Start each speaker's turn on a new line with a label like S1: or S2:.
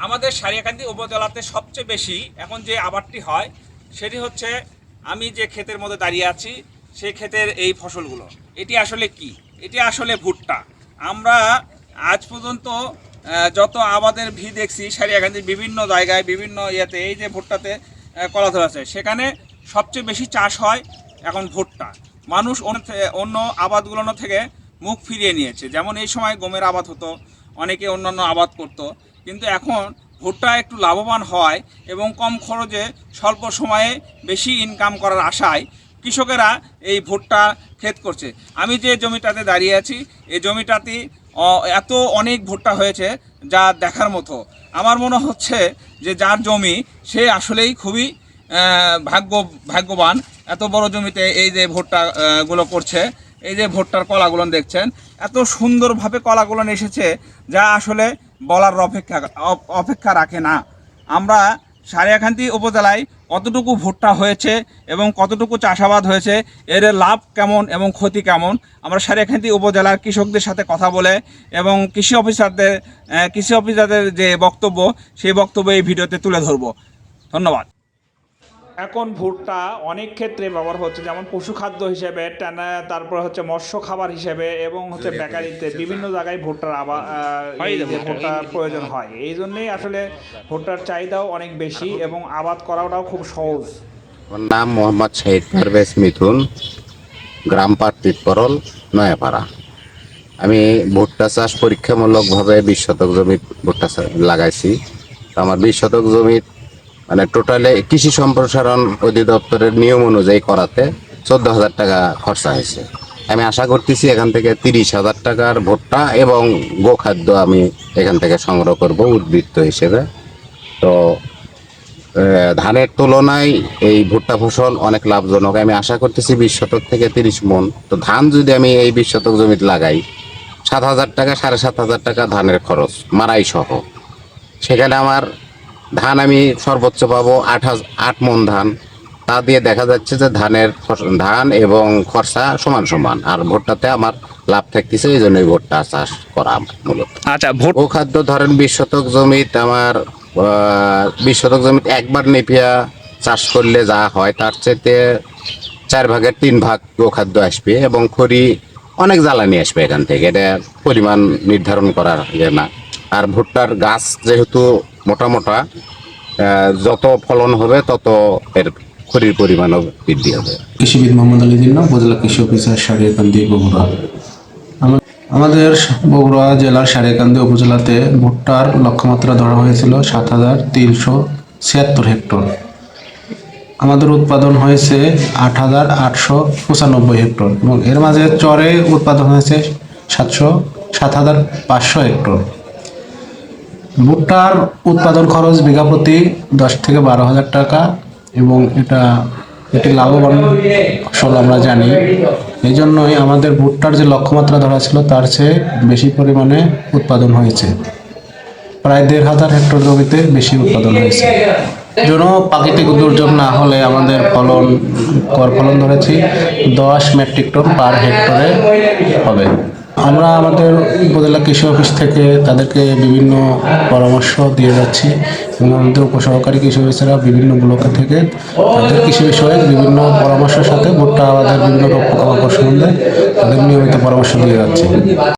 S1: আমাদের সারিয়াকান্দি উপজেলাতে সবচেয়ে বেশি এখন যে আবাদটি হয় সেটি হচ্ছে আমি যে ক্ষেতের মধ্যে দাঁড়িয়ে আছি সেই ক্ষেতের এই ফসলগুলো। এটি আসলে কি? এটি আসলে ভুট্টা। আমরা আজ পর্যন্ত যত আবাদের দেখছি সারিয়াকান্দির বিভিন্ন জায়গায় বিভিন্ন ইয়েতে এই যে ভুট্টাতে কলা ধরেছে সেখানে সবচেয়ে বেশি চাষ হয় এখন ভুট্টা। মানুষ অন্য আবাদগুলো থেকে মুখ ফিরিয়ে নিয়েছে। যেমন এই সময় গমের আবাদ হতো, অনেকে অন্যান্য আবাদ করত, কিন্তু এখন ভুট্টা একটু লাভবান হয় এবং কম খরচে স্বল্প সময়ে বেশি ইনকাম করার আশায় কৃষকেরা এই ভুট্টা ক্ষেত করছে। আমি যে জমিটাতে দাঁড়িয়ে আছি এই জমিটাতে এত অনেক ভুট্টা হয়েছে যা দেখার মতো। আমার মনে হচ্ছে যে যার জমি সে আসলেই খুবই ভাগ্যবান। এত বড় জমিতে এই যে ভুট্টাগুলো করছে, এই যে ভুট্টার কলাগুলো দেখছেন, এত সুন্দরভাবে কলাগুলো এসেছে যা আসলে বলার অপেক্ষা রাখে না। আমরা সারিয়াকান্দি উপজেলায় কতটুকু ভুট্টা হয়েছে এবং কতটুকু চাষাবাদ হয়েছে, এর লাভ কেমন এবং ক্ষতি কেমন, আমরা সারিয়াকান্দি উপজেলার কৃষকদের সাথে কথা বলে এবং কৃষি অফিসারদের যে বক্তব্য সেই বক্তব্য এই ভিডিওতে তুলে ধরব। ধন্যবাদ। এখন ভুট্টা অনেক ক্ষেত্রে ব্যবহার হচ্ছে, যেমন পশুখাদ্য হিসেবে, তারপর হচ্ছে মৎস্য খাবার হিসেবে এবং হচ্ছে বেকারিতে বিভিন্ন জায়গায় ভুট্টার ভুট্টার প্রয়োজন হয়। এই জন্যেই আসলে ভুট্টার চাহিদাও অনেক বেশি এবং আবাদ করাটাও খুব সহজ।
S2: নাম মোহাম্মদ শহীদ পারভেজ মিথুন, গ্রাম পাটপিটপরল, নয়াপাড়া। আমি ভুট্টা চাষ পরীক্ষামূলকভাবে 20 শতক জমি ভুট্টা লাগাইছি। আমার 20 শতক জমি মানে টোটালে কৃষি সম্প্রসারণ অধিদপ্তরের নিয়ম অনুযায়ী করাতে 14,000 টাকা খরচা হয়েছে। আমি আশা করতেছি এখান থেকে 30,000 টাকার ভুট্টা এবং গোখাদ্য আমি এখান থেকে সংগ্রহ করব উদ্বৃত্ত হিসেবে। তো ধানের তুলনায় এই ভুট্টা ফসল অনেক লাভজনক। আমি আশা করতেছি 20 শতক থেকে 30 মন। তো ধান যদি আমি এই 20 শতক জমিতে লাগাই, 7,000 টাকা 7,500 টাকা ধানের খরচ মারাই সহ। সেখানে আমার ধান আমি সর্বোচ্চ পাবো 8 মন ধান। তা দিয়ে দেখা যাচ্ছে যে ধান এবং খরচা সমান সমান। আর ভুট্টাতে আমার লাভ থাকতেছে, এই জন্যই ভুট্টা চাষ করা মূলত।
S1: আচ্ছা,
S2: খাদ্য ধরেন 20 শতক জমিতে আমার 20 শতক জমিতে একবার নেপিয়া চাষ করলে যা হয় তার চাইতে 4 ভাগের 3 ভাগ গোখাদ্য আসবে এবং খড়ি অনেক জ্বালানি আসবে এখান থেকে। এটা পরিমাণ নির্ধারণ করার না। আর ভুট্টার গাছ যেহেতু মোটা মোটা, যত ফলন হবে তত এর খড়ির পরিমাণও বৃদ্ধি হবে।
S3: কৃষিবিদ মোহাম্মদ আলী জিন্না, উপজেলা কৃষি অফিসার, সারিয়াকান্দি, বগুড়া। আমাদের বগুড়া জেলার সারিয়াকান্দি উপজেলাতে ভুট্টার লক্ষ্যমাত্রা ধরা হয়েছিল 7,376 হেক্টর। আমাদের উৎপাদন হয়েছে 8,895 হেক্টর এবং এর মাঝে চরে উৎপাদন হয়েছে 7,500 হেক্টর। ভুট্টার উৎপাদন খরচ বিঘা প্রতি 10 থেকে 12,000 টাকা এবং এটি লাভবান ফসল আমরা জানি। এই জন্যই আমাদের ভুট্টার যে লক্ষ্যমাত্রা ধরা ছিল তার চেয়ে বেশি পরিমাণে উৎপাদন হয়েছে। প্রায় 1,500 হেক্টর জমিতে বেশি উৎপাদন হয়েছে। প্রাকৃতিক দুর্যোগ না হলে আমাদের গড় ফলন ধরেছি 10 মেট্রিক টন পার হেক্টরে হবে। আমরা আমাদের উপজেলা কৃষি অফিস থেকে তাদেরকে বিভিন্ন পরামর্শ দিয়ে যাচ্ছি এবং আমাদের উপসহকারী কৃষি অফিসাররা বিভিন্ন ব্লক থেকে তাদের কৃষি বিষয়ে বিভিন্ন পরামর্শের সাথে ভুট্টা আবাদের বিভিন্ন রোগ পোকামাকড় সম্বন্ধে তাদের নিয়মিত পরামর্শ দিয়ে যাচ্ছে।